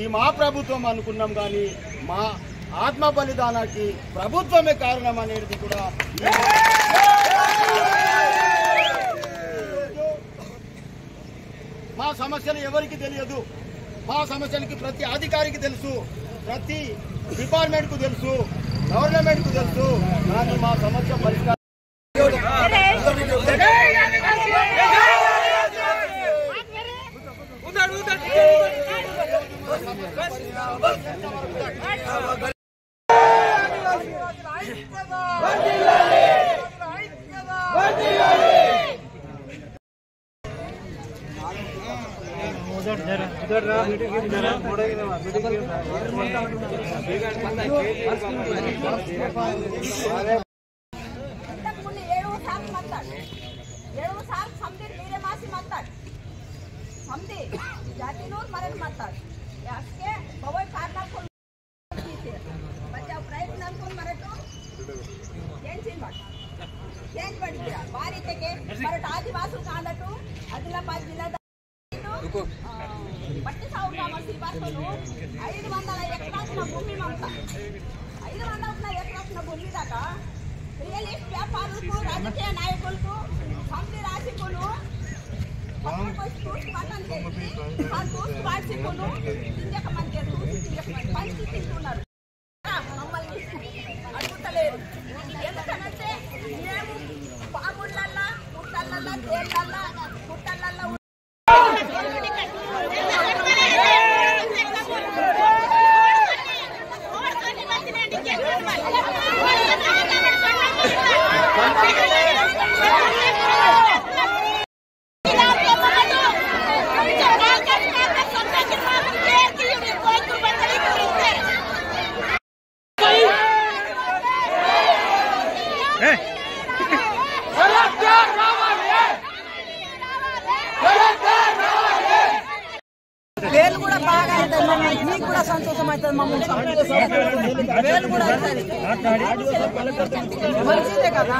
ఈ మా ప్రభుత్వం అనుకున్నాం కానీ మా ఆత్మ బలిదానానికి ప్రభుత్వమే కారణం అనేది కూడా మా సమస్యలు ఎవరికి తెలియదు. మా సమస్యలకి ప్రతి అధికారికి తెలుసు, ప్రతి డిపార్ట్మెంట్ కు తెలుసు, గవర్నమెంట్ కు తెలుసు. కానీ మా సమస్య పరిష్కారం समझे जाति लोग मरण मत याके बवय कारना कोण बच्चा प्रयत्न कोण मरतो चेंज पड़िया बारी तेके मरट आदिवासी कांदटू आदिलाबाद जिल्ला పట్టి సాగు కావాల్సి పార్కులు 500 ఎకరాల భూమి మంతా 500 ఎకరాల భూమి దాకా రియల్ ఎస్టేట్ వ్యాపారులకు రాజకీయ నాయకులకు సంస్థ రాజకీయులు పంచుతున్నారు మమ్మల్ని అడుగుతలేరు. ఎందుకనంటే మేము పాముళ్ళల్లా పుట్టలల్లా తేళ్ళల్లా పుట్టలల్లా వేలు కూడా బాగా అవుతుంది మమ్మల్ని, మీకు కూడా సంతోషం అవుతుంది మమ్మల్ని. వేలు కూడా అవుతుంది మంచిదే కదా.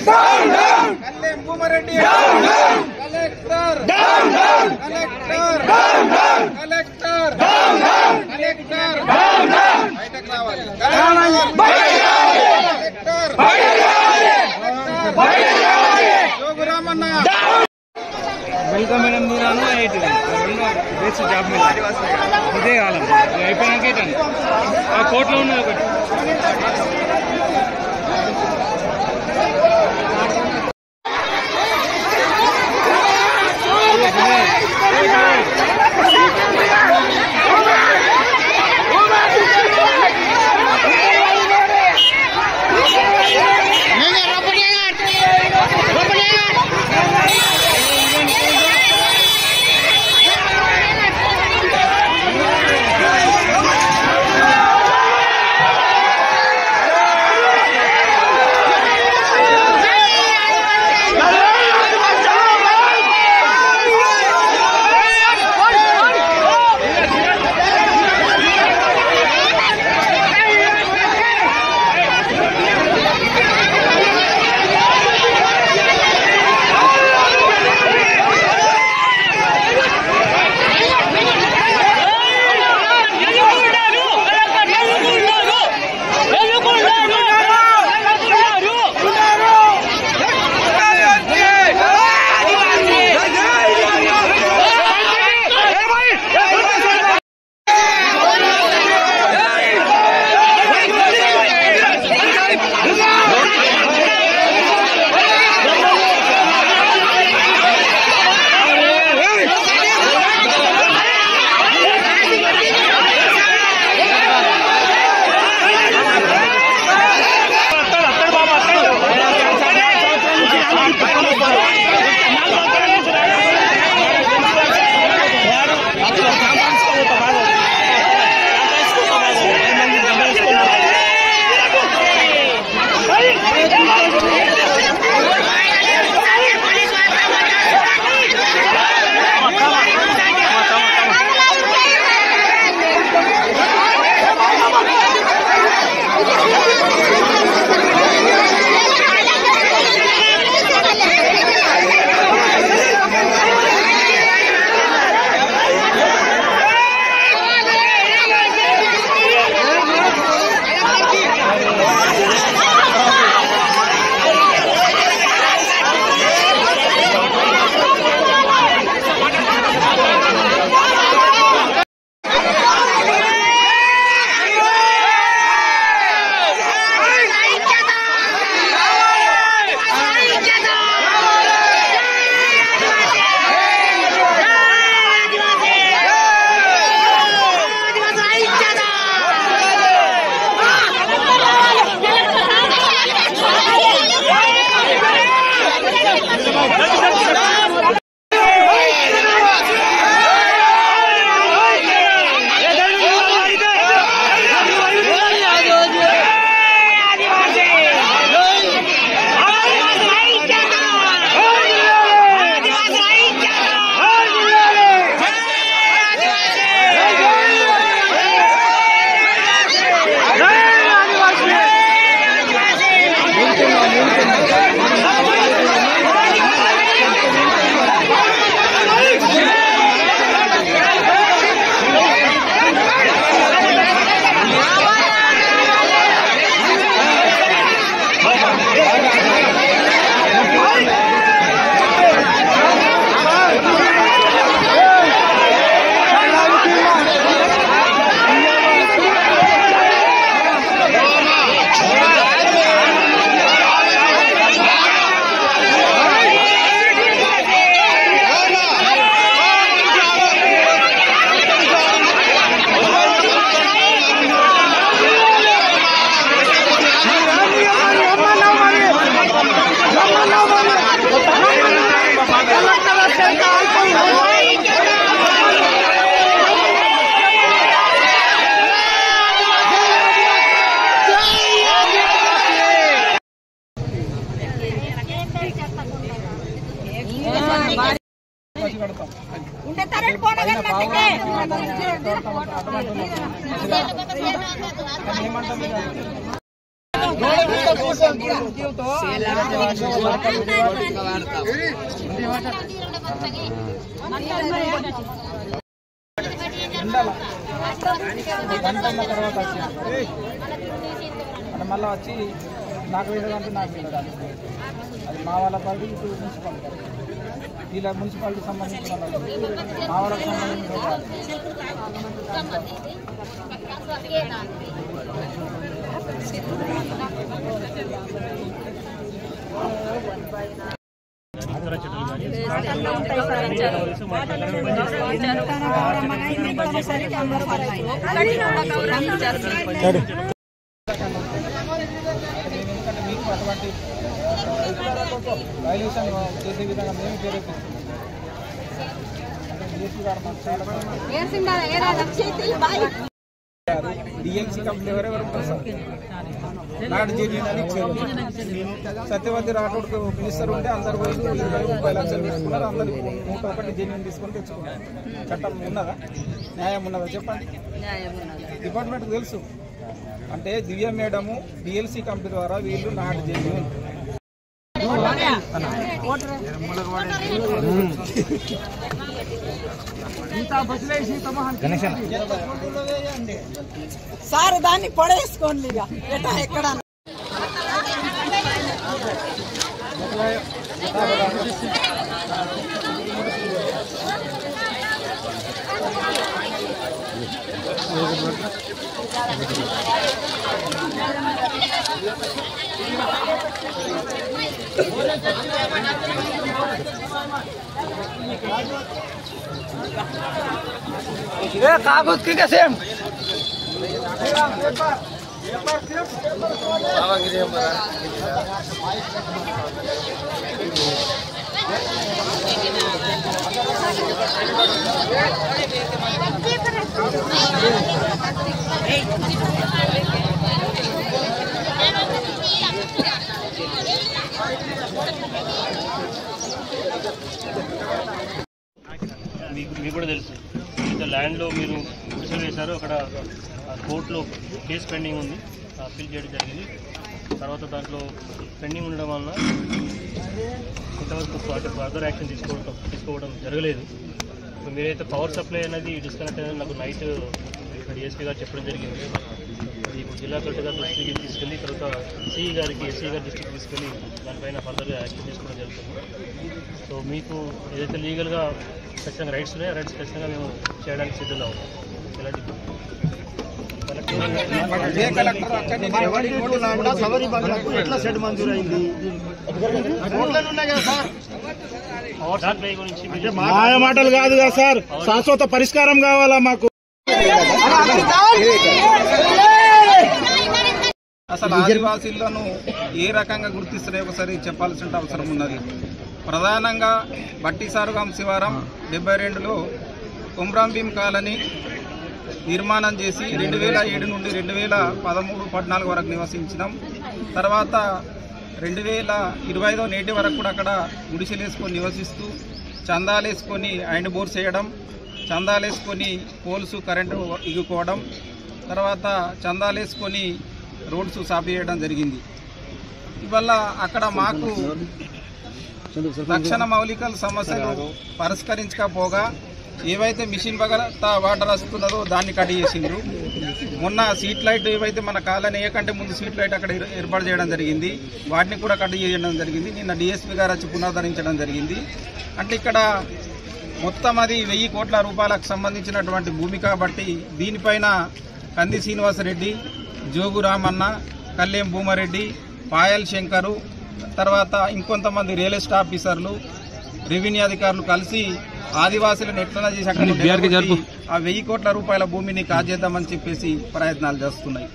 కల్లెం భూమారెడ్డి కలెక్టర్ బయటకు రావాలి. Jogu Ramanna welcome madam మీరాను eight base job మీద ఇదే కాలం అయిపోయాక అయితే ఆ కోర్టులో ఉన్నది ఒకటి ఉంటే తరలి పోనగర్ మధ్యకే మళ్ళీ వచ్చి నాకు వేయడానికి నాకు వెళ్ళడానికి అది మా వాళ్ళ పరిధి ఇటు మున్సిపాలిటీ ఇలా మున్సిపాలిటీ సంబంధించిన మా వాళ్ళకి సంబంధించిన మీకు అటువంటి వైలేషన్ చేసే విధంగా మేము ప్రేరేపిస్తున్నాం. డిఎల్సీ కంపెనీ ఎవరెవరు నాడు జీడీని ఇచ్చారు. సత్యవతి రాఠోడ్కు మినిస్టర్ ఉంటే అందరు పోయి 20-30 లక్షలు తీసుకున్నారు. అందరు 101 జీడీని తీసుకొని తెచ్చుకున్నారు. చట్టం ఉన్నదా? న్యాయం ఉన్నదా చెప్పండి. డిపార్ట్మెంట్కి తెలుసు. అంటే దివ్య మేడము డిఎల్సీ కంపెనీ ద్వారా వీళ్ళు నాడు జీడీ సార్ దాన్ని పొడేసుకోండి ఎక్కడ कागज की कैसे మీకు కూడా తెలుసు ల్యాండ్లో మీరు గుడిసెలు వేశారు. అక్కడ కోర్టులో కేసు పెండింగ్ ఉంది, అప్పీల్ చేయడం జరిగింది. తర్వాత దాంట్లో పెండింగ్ ఉండడం వలన కొంతవరకు ఫర్దర్ యాక్షన్ తీసుకోవడం జరగలేదు. మీరైతే పవర్ సప్లై అనేది డిస్కనెక్ట్ అనేది నాకు నైట్ డిఎస్పీ గారు చెప్పడం జరిగింది. అది ఇప్పుడు జిల్లా కలెక్టర్ గారు దృష్టికి తీసుకెళ్ళి తర్వాత ఎస్సీ గారి దృష్టికి తీసుకెళ్ళి దానిపైన ఫర్దర్గా యాక్షన్ తీసుకోవడం జరుగుతుంది. సో మీకు ఏదైతే లీగల్గా ఖచ్చితంగా రైట్స్ ఉన్నాయో రైట్స్ ఖచ్చితంగా మేము చేయడానికి సిద్ధంగా ఉన్నాం. ఎలాంటి ఎట్లా సెట్ మంజూరు అయింది పవర్ సప్లై గురించి మాయ మాటలు కాదు కదా సార్, శాశ్వత పరిష్కారం కావాలా మాకు. అసలు ఆదివాసీలను ఏ రకంగా గుర్తిస్తారో ఒకసారి చెప్పాల్సిన అవసరం ఉన్నది. ప్రధానంగా బట్టిసారుగాం శివారం 72లో కుమ్రాంభీం కాలనీ నిర్మాణం చేసి 2007 నుండి 2013-14 వరకు నివసించినాం. తర్వాత 2025 నేటి వరకు కూడా అక్కడ గుడిసెలు వేసుకొని నివసిస్తూ చందాలు వేసుకొని అండ్ బోర్స్ వేయడం, చందాలు వేసుకొని పోల్స్ కరెంటు ఇగుకోవడం, తర్వాత చందాలు వేసుకొని రోడ్స్ సాపి చేయడం జరిగింది. ఇవల్ల అక్కడ మాకు తక్షణ మౌలిక సమస్యలు పరిష్కరించకపోగా ఏవైతే మిషన్ భగత వాటర్ వస్తున్నదో దాన్ని కట్ చేసిండ్రు. మొన్న స్ట్రీట్ లైట్ ఏవైతే మన కాలనీ కంటే ముందు స్ట్రీట్ లైట్ అక్కడ ఏర్పాటు చేయడం జరిగింది, వాటిని కూడా కట్ చేయడం జరిగింది. నిన్న డిఎస్పీ గారు వచ్చి పునరుద్ధరించడం జరిగింది. అంటే ఇక్కడ మొత్తం అది 1000 కోట్ల రూపాయలకు సంబంధించినటువంటి భూమి కాబట్టి దీనిపైన కంది శ్రీనివాసరెడ్డి, జోగు రామన్న, కళ్యాణ్ భూమారెడ్డి, పాయల్ శంకరు, తర్వాత ఇంకొంతమంది రియల్ ఎస్టేట్ ఆఫీసర్లు, రెవెన్యూ అధికారులు కలిసి ఆదివాసులను ఎట్లా చేసి అక్కడ ఆ 1000 కోట్ల రూపాయల భూమిని కాజేద్దామని చెప్పేసి ప్రయత్నాలు చేస్తున్నాయి.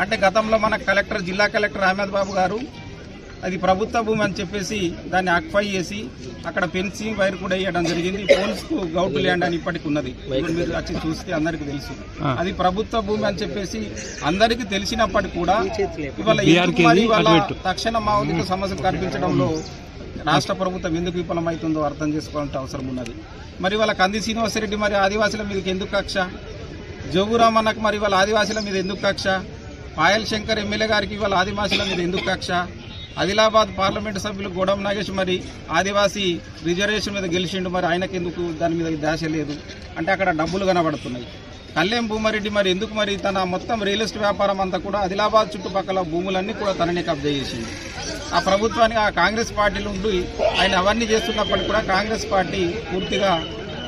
అంటే గతంలో మన కలెక్టర్, జిల్లా కలెక్టర్ అహ్మద్ బాబు గారు అది ప్రభుత్వ భూమి అని చెప్పేసి దాన్ని ఆక్యుపై చేసి అక్కడ ఫెన్సింగ్ వైర్ కూడా వేయడం జరిగింది. పోల్స్ కు గౌటు ల్యాండ్ అని ఇప్పటికి ఉన్నది, మీరు వచ్చి చూస్తే అందరికి తెలుసు. అది ప్రభుత్వ భూమి అని చెప్పేసి అందరికీ తెలిసినప్పటికీ కూడా ఇవాళ తక్షణ మౌలిక సమస్యలు కల్పించడంలో రాష్ట్ర ప్రభుత్వం ఎందుకు విఫలమవుతుందో అర్థం చేసుకోవాలంటే అవసరం ఉన్నది. మరి వాళ్ళ కంది శ్రీనివాసరెడ్డి మరి ఆదివాసుల మీదకి ఎందుకు కక్ష? జోగురామన్నకు మరి వాళ్ళ ఆదివాసుల మీద ఎందుకు కక్ష? పాయల్ శంకర్ ఎమ్మెల్యే గారికి ఇవాళ ఆదివాసీల మీద ఎందుకు కక్ష? ఆదిలాబాద్ పార్లమెంటు సభ్యులు గోడం నాగేష్ మరి ఆదివాసీ రిజర్వేషన్ మీద గెలిచిండు, మరి ఆయనకి ఎందుకు దాని మీద దాశ లేదు? అంటే అక్కడ డబ్బులు కనబడుతున్నాయి. కళ్యాణ్ భూమారెడ్డి మరి ఎందుకు మరి తన మొత్తం రియల్ ఎస్టేట్ వ్యాపారం అంతా కూడా ఆదిలాబాద్ చుట్టుపక్కల భూములన్నీ కూడా తననే కబ్జా చేసింది. ఆ ప్రభుత్వానికి ఆ కాంగ్రెస్ పార్టీలు ఉండి ఆయన అవన్నీ చేస్తున్నప్పటికీ కూడా కాంగ్రెస్ పార్టీ పూర్తిగా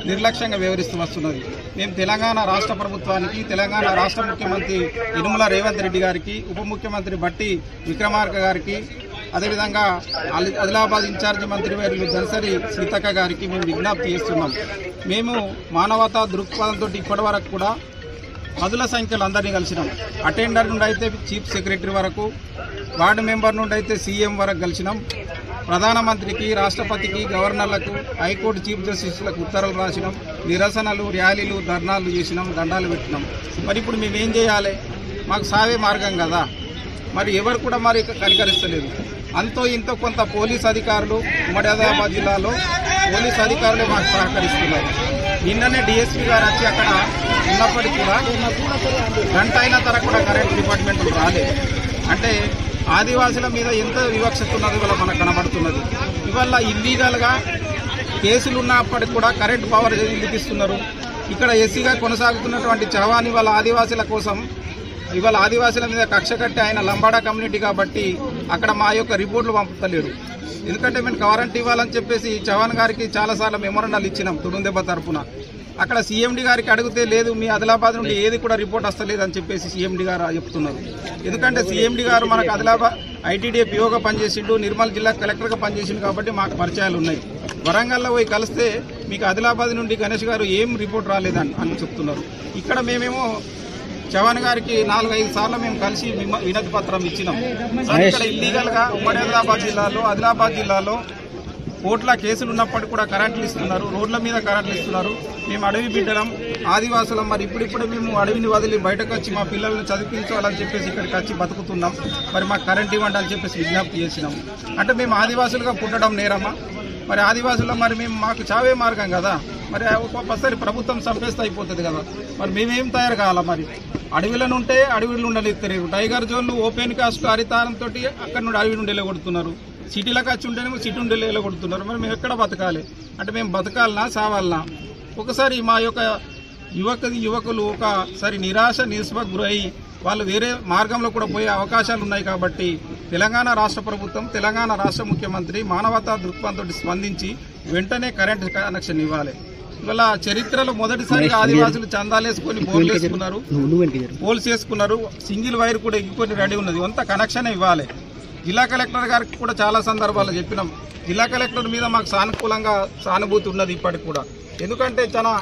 నిర్లక్ష్యంగా వ్యవహరిస్తూ వస్తున్నది. మేము తెలంగాణ రాష్ట్ర ప్రభుత్వానికి, తెలంగాణ రాష్ట్ర ముఖ్యమంత్రి యనుమల రేవంత్ రెడ్డి గారికి, ఉప ముఖ్యమంత్రి బట్టి విక్రమార్క గారికి, అదేవిధంగా ఆదిలాబాద్ ఇన్ఛార్జి మంత్రివర్యులు దన్సరి సీతక్క గారికి మేము విజ్ఞప్తి చేస్తున్నాం. మేము మానవతా దృక్పథంతో ఇప్పటి వరకు కూడా పదుల సంఖ్యలో అందరినీ కలిసినాం. అటెండర్ నుండి అయితే చీఫ్ సెక్రటరీ వరకు, వార్డు మెంబర్ నుండి అయితే సీఎం వరకు కలిసినాం. ప్రధానమంత్రికి, రాష్ట్రపతికి, గవర్నర్లకు, హైకోర్టు చీఫ్ జస్టిస్లకు ఉత్తర్వులు రాసినాం. నిరసనలు, ర్యాలీలు, ధర్నాలు చేసినాం, దండాలు పెట్టినాం. మరి ఇప్పుడు మేమేం చేయాలి? మాకు సావే మార్గం కదా. మరి ఎవరు కూడా మరి కనికరిస్తలేదు. అంతో ఇంతో కొంత పోలీస్ అధికారులు, ఉమ్మడి ఆదిలాబాద్ జిల్లాలో పోలీస్ అధికారులు మాకు సహకరిస్తున్నారు. నిన్ననే డిఎస్పీ గారు వచ్చి అక్కడ ఉన్నప్పటికీ కూడా గంట అయిన తరకు కూడా కరెంట్ డిపార్ట్మెంట్ రాలేదు. అంటే ఆదివాసుల మీద ఎంత వివక్షత ఉన్నది ఇవాళ మనకు కనబడుతున్నది. ఇవాళ ఇల్లీగల్గా కేసులు ఉన్నప్పటికి కూడా కరెంట్ పవర్ ఇప్పిస్తున్నారు. ఇక్కడ ఎస్సీగా కొనసాగుతున్నటువంటి చవాని వాళ్ళ ఆదివాసుల కోసం ఇవాళ ఆదివాసుల మీద కక్ష కట్టి ఆయన లంబాడా కమ్యూనిటీ కాబట్టి అక్కడ మా యొక్క రిపోర్టులు పంపుతలేడు. ఎందుకంటే మేము కవారంటీ ఇవ్వాలని చెప్పేసి చవాన్ గారికి చాలాసార్లు మెమోరండాలు ఇచ్చినాం తుడుందెబ్బ తరఫున. అక్కడ సీఎండీ గారికి అడిగితే లేదు, మీ ఆదిలాబాద్ నుండి ఏది కూడా రిపోర్ట్ వస్తలేదు అని చెప్పేసి సీఎండీ గారు చెప్తున్నారు. ఎందుకంటే సీఎండీ గారు మనకు ఆదిలాబాద్ ఐటీడీఏ పిఓగా పనిచేసిండు, నిర్మల్ జిల్లా కలెక్టర్గా పనిచేసిండు కాబట్టి మాకు పరిచయాలు ఉన్నాయి. వరంగల్లో పోయి కలిస్తే మీకు ఆదిలాబాద్ నుండి గణేష్ గారు ఏం రిపోర్ట్ రాలేదని అని చెప్తున్నారు. ఇక్కడ మేమేమో చవాన్ గారికి 4-5 సార్లు మేము కలిసి వినతి పత్రం ఇచ్చినాం. ఇక్కడ ఇల్లీగల్గా ఉమ్మడి ఆదిలాబాద్ జిల్లాలో కోట్ల కేసులు ఉన్నప్పటికీ కూడా కరెంట్లు ఇస్తున్నారు, రోడ్ల మీద కరెంట్లు ఇస్తున్నారు. మేము అడవి బిడ్డలం, ఆదివాసులం. మరి ఇప్పుడిప్పుడే మేము అడవిని వదిలి బయటకు వచ్చి మా పిల్లల్ని చదివించాలని చెప్పేసి ఇక్కడికి వచ్చి బతుకుతున్నాం. మరి మాకు కరెంట్ ఇవ్వండి అని చెప్పేసి విజ్ఞప్తి చేసినాం. అంటే మేము ఆదివాసులుగా పుట్టడం నేరమా? మరి ఆదివాసుల్లో మరి మేము మాకు చావే మార్గం కదా. మరి ఒక్కొక్కసారి ప్రభుత్వం చంపేస్తే అయిపోతుంది కదా. మరి మేమేం తయారు కావాలా? మరి అడవిలను ఉంటే అడవిలో ఉండలేరు. టైగర్ జోన్లు ఓపెన్ కాస్ట్ హరితారంతో అక్కడ నుండి అడవి నుండి వెళ్ళగొడుతున్నారు. సిటీలకు వచ్చి ఉంటేనేమో సిటీ నుండి వెళ్ళగొడుతున్నారు. మరి మేము ఎక్కడ బతకాలి? అంటే మేము బతకాలనా సావాలనా? ఒకసారి మా యొక్క యువకులు ఒకసారి నిరాశ నిస్పృహకు గురై వాళ్ళు వేరే మార్గంలో కూడా పోయే అవకాశాలు ఉన్నాయి. కాబట్టి తెలంగాణ రాష్ట్ర ప్రభుత్వం, తెలంగాణ రాష్ట్ర ముఖ్యమంత్రి మానవతా దృక్పథంతో స్పందించి వెంటనే కరెంట్ కనెక్షన్ ఇవ్వాలి. ఇవాళ చరిత్రలో మొదటిసారిగా ఆదివాసులు చందాలేసుకొని పోల్స్ వేసుకున్నారు. సింగిల్ వైర్ కూడా ఎగ్గికొని రెడీ ఉన్నది. అంత కనెక్షన్ ఇవ్వాలి. జిల్లా కలెక్టర్ గారికి కూడా చాలా సందర్భాల్లో చెప్పినాం. జిల్లా కలెక్టర్ మీద మాకు సానుకూలంగా సానుభూతి ఉన్నది ఇప్పటికి కూడా. ఎందుకంటే చాలా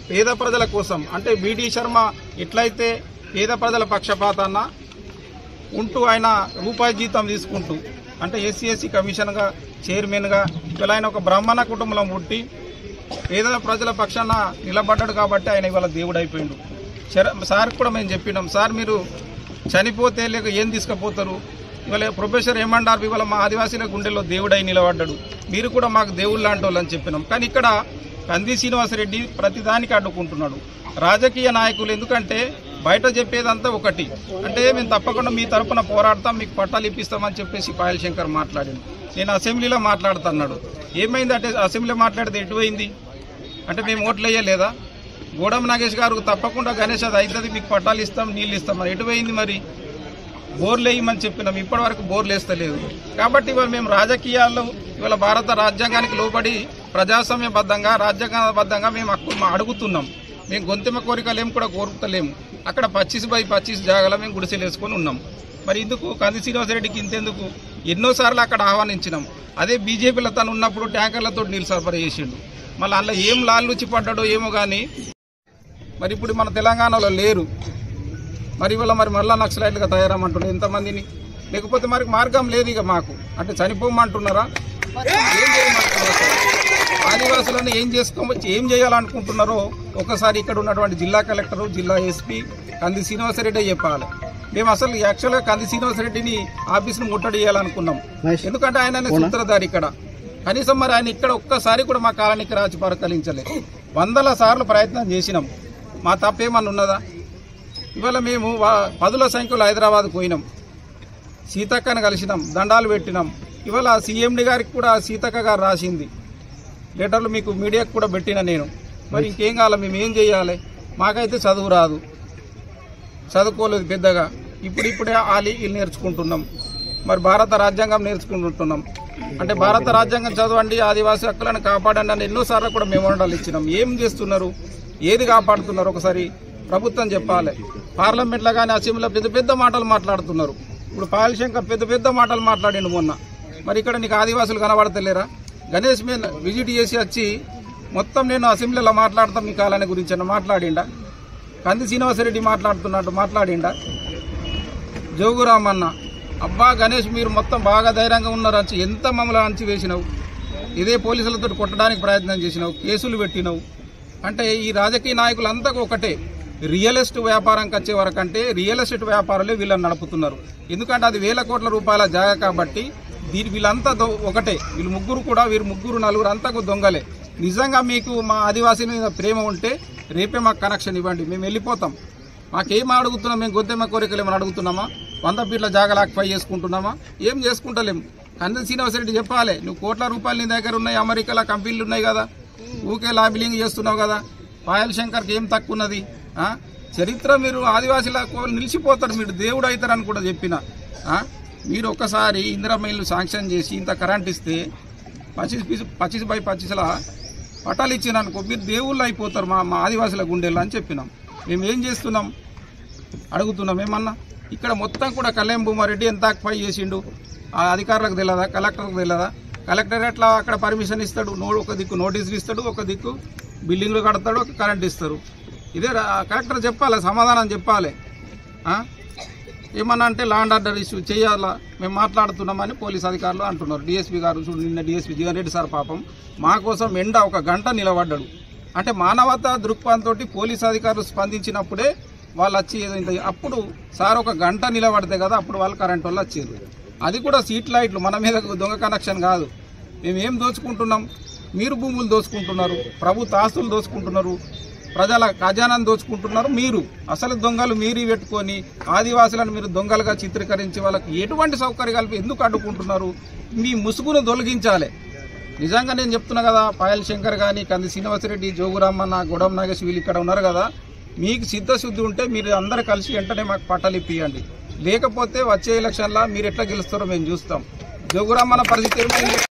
పేద ప్రజల కోసం, అంటే బీటీ శర్మ ఎట్లయితే పేద ప్రజల పక్షపాతాన్న ఉంటూ ఆయన రూపాయి జీతం తీసుకుంటూ, అంటే ఎస్సీ కమిషన్గా చైర్మన్గా ఇవాళ ఆయన ఒక బ్రాహ్మణ కుటుంబంలో పుట్టి పేద ప్రజల పక్షాన నిలబడ్డాడు కాబట్టి ఆయన ఇవాళ దేవుడు అయిపోయిండు. సార్ కూడా మేము చెప్పినాం, సార్ మీరు చనిపోతే లేక ఏం తీసుకుపోతారు? ఇవాళ ప్రొఫెసర్ ఏమంటారు, ఇవాళ మా ఆదివాసీల గుండెల్లో దేవుడై నిలబడ్డాడు, మీరు కూడా మాకు దేవుడు లాంటి వాళ్ళు అని చెప్పినాం. కానీ ఇక్కడ కంది శ్రీనివాసరెడ్డి ప్రతిదానికి అడ్డుకుంటున్నాడు. రాజకీయ నాయకులు ఎందుకంటే బయట చెప్పేదంతా ఒకటి, అంటే మేము తప్పకుండా మీ తరఫున పోరాడతాం, మీకు పట్టాలు ఇప్పిస్తామని చెప్పేసి పాయల్ శంకర్ మాట్లాడాను. నేను అసెంబ్లీలో మాట్లాడుతున్నాడు. ఏమైందంటే అసెంబ్లీలో మాట్లాడితే ఎటువైంది అంటే మేము ఓట్లు వేయలేదా? గోడం నాగేష్ గారు తప్పకుండా గణేష్ అది అవుతుంది, మీకు పట్టాలు ఇస్తాం, నీళ్ళు ఇస్తాం. మరి ఎటువైంది? మరి బోర్లు వేయమని చెప్పినాం, ఇప్పటి వరకు బోర్లు వేస్తలేదు. కాబట్టి ఇవాళ మేము రాజకీయాల్లో ఇవాళ భారత రాజ్యాంగానికి లోబడి ప్రజాస్వామ్యబద్ధంగా రాజ్యాంగబద్ధంగా మేము అడుగుతున్నాం. మేము గొంతెమ్మ కోరికలు ఏం కూడా కోరుతలేము. అక్కడ 25/25 జాగాలో మేము గుడిసెలు వేసుకొని ఉన్నాం. మరి ఇందుకు కంది శ్రీనివాసరెడ్డికి ఇంతెందుకు? ఎన్నోసార్లు అక్కడ ఆహ్వానించినాం. అదే బీజేపీలో తను ఉన్నప్పుడు ట్యాంకర్లతో నీళ్ళు సరఫరా చేసిండు. మళ్ళీ అందులో ఏం లాల్లుచి పడ్డాడో ఏమో కానీ మరి ఇప్పుడు మన తెలంగాణలో లేరు. మరి ఇవాళ మరి మళ్ళా నక్సలైట్లుగా తయారమ్మంటున్నారు ఎంతమందిని? లేకపోతే మరి మార్గం లేదు ఇక మాకు. అంటే చనిపోమంటున్నారా? ఏం చేయమంటున్నారా? ఆదివాసులను ఏం చేయాలనుకుంటున్నారో ఒకసారి ఇక్కడ ఉన్నటువంటి జిల్లా కలెక్టరు, జిల్లా ఎస్పీ కంది శ్రీనివాసరెడ్డి చెప్పాలి. మేము అసలు యాక్చువల్గా కంది శ్రీనివాసరెడ్డిని ఆఫీసును ముట్టడి చేయాలనుకున్నాం. ఎందుకంటే ఆయన సూత్రధారి ఇక్కడ. కనీసం మరి ఆయన ఇక్కడ ఒక్కసారి కూడా మా కాలనీకి రాచి పరికలించలేదు. 100 సార్లు ప్రయత్నం చేసినాం. మా తప్పేమన్నా ఉన్నదా? ఇవాళ మేము 10ల సంఖ్యలో హైదరాబాద్ పోయినాం, సీతక్కని కలిసినాం, దండాలు పెట్టినాం. ఇవాళ CMD గారికి కూడా సీతక్క గారు రాసింది లెటర్లు, మీకు మీడియాకు కూడా పెట్టిన నేను. మరి ఇంకేం కావాలి, మేము ఏం చేయాలి? మాకైతే చదువు రాదు, చదువుకోలేదు పెద్దగా, ఇప్పుడిప్పుడే వీళ్ళు నేర్చుకుంటున్నాం. మరి భారత రాజ్యాంగం నేర్చుకుంటున్నాం. అంటే భారత రాజ్యాంగం చదవండి, ఆదివాసీ హక్కులను కాపాడండి అని ఎన్నోసార్లు కూడా మెమోరాండాలు ఇచ్చినాం. ఏం చేస్తున్నారు, ఏది కాపాడుతున్నారు ఒకసారి ప్రభుత్వం చెప్పాలి. పార్లమెంట్లో కానీ అసెంబ్లీలో పెద్ద పెద్ద మాటలు మాట్లాడుతున్నారు. ఇప్పుడు పాయల్ శంకర్ పెద్ద పెద్ద మాటలు మాట్లాడిండు మొన్న. మరి ఇక్కడ నీకు ఆదివాసులు కనబడతలేరా? గణేష్ మీద విజిట్ చేసి వచ్చి మొత్తం నేను అసెంబ్లీలో మాట్లాడతాం మీ కాలాన్ని గురించి అని మాట్లాడిండా? కంది శ్రీనివాసరెడ్డి మాట్లాడిండా? జోగురామన్న అబ్బా గణేష్ మీరు మొత్తం బాగా ధైర్యంగా ఉన్నారు అంచి ఎంత మమ్మల్ని అంచి వేసినావు, ఇదే పోలీసులతో కొట్టడానికి ప్రయత్నం చేసినావు, కేసులు పెట్టినావు. అంటే ఈ రాజకీయ నాయకులంతా ఒకటే, రియల్ ఎస్టేట్ వ్యాపారంకి వచ్చే వరకు అంటే రియల్ ఎస్టేట్ వ్యాపారాలే వీళ్ళని నడుపుతున్నారు. ఎందుకంటే అది వేల కోట్ల రూపాయల జాగా కాబట్టి వీళ్ళంతా ఒకటే. వీళ్ళు ముగ్గురు కూడా, వీరు ముగ్గురు నలుగురు అంతా దొంగలే. నిజంగా మీకు మా ఆదివాసీ మీద ప్రేమ ఉంటే రేపే మాకు కనెక్షన్ ఇవ్వండి, మేము వెళ్ళిపోతాం. మాకేం అడుగుతున్నాం, మేము గొంతెమ్మ కోరికలు ఏమైనా అడుగుతున్నామా? 100 ఫీట్ల జాగా ఆక్యుపై చేసుకుంటున్నామా? ఏం చేసుకుంటలేము. కంది శ్రీనివాసరెడ్డి చెప్పాలి, నువ్వు కోట్ల రూపాయలు నీ దగ్గర ఉన్నాయి, అమెరికాలో కంపెనీలు ఉన్నాయి కదా, ఊకే లాబిలింగ్ చేస్తున్నావు కదా. పాయల్ శంకర్కి ఏం తక్కువ ఉన్నది? చరిత్ర మీరు ఆదివాసీల నిలిచిపోతారు, మీరు దేవుడు అవుతారని కూడా చెప్పిన. మీరు ఒక్కసారి ఇందిరమ్మ ఇల్లు శాంక్షన్ చేసి ఇంత కరెంట్ ఇస్తే 25/25 పట్టాలు ఇచ్చినానుకో మీరు దేవుళ్ళు అయిపోతారు మా ఆదివాసుల గుండెల్లో అని చెప్పినాం. మేము ఏం చేస్తున్నాం అడుగుతున్నాం ఏమన్నా? ఇక్కడ మొత్తం కూడా కళ్యాణ్ భూమారెడ్డి ఎంత ఆక్యుపై చేసిండు, ఆ అధికారులకు తెలియదా, కలెక్టర్లకు తెలియదా? కలెక్టరేట్లో అక్కడ పర్మిషన్ ఇస్తాడు, ఒక దిక్కు నోటీసులు ఇస్తాడు, ఒక దిక్కు బిల్డింగ్లు కడతాడు, ఒక కరెంట్ ఇస్తారు. ఇదే కలెక్టర్ చెప్పాలి, సమాధానం చెప్పాలి. ఏమన్నా అంటే ల్యాండ్ ఆర్డర్ ఇష్యూ చేయాలా, మేము మాట్లాడుతున్నామని పోలీస్ అధికారులు అంటున్నారు. డిఎస్పీ గారు చూడు, నిన్న డిఎస్పీ జీవన్ రెడ్డి సార్ పాపం మా కోసం ఎండ 1 గంట నిలబడ్డాడు. అంటే మానవతా దృక్పథంతో పోలీస్ అధికారులు స్పందించినప్పుడే వాళ్ళు వచ్చి అప్పుడు సార్ 1 గంట నిలబడితే కదా అప్పుడు వాళ్ళు కరెంట్ వాళ్ళు వచ్చారు. అది కూడా స్ట్రీట్ లైట్లు, మన మీద దొంగ కనెక్షన్ కాదు. మేము ఏం దోచుకుంటున్నాం? మీరు భూములు దోచుకుంటున్నారు, ప్రభుత్వ ఆస్తులు దోచుకుంటున్నారు, ప్రజల ఖజానాన్ని దోచుకుంటున్నారు. మీరు అసలు దొంగలు మీరు పెట్టుకొని ఆదివాసులను మీరు దొంగలుగా చిత్రీకరించి వాళ్ళకి ఎటువంటి సౌకర్యాలు ఎందుకు అడ్డుకుంటున్నారు? మీ ముసుగును తొలగించాలి. నిజంగా నేను చెప్తున్నా కదా, పాయల్ శంకర్ కానీ, కంది శ్రీనివాసరెడ్డి, జోగురామన్న, గొడవ నాగేష్ వీళ్ళు ఇక్కడ ఉన్నారు కదా, మీకు సిద్ధశుద్ధి ఉంటే మీరు అందరూ కలిసి వెంటనే మాకు పట్టాలు ఇప్పియండి. లేకపోతే వచ్చే ఎలక్షన్లో మీరు ఎట్లా గెలుస్తారో మేము చూస్తాం. జోగురామన్న పరిస్థితి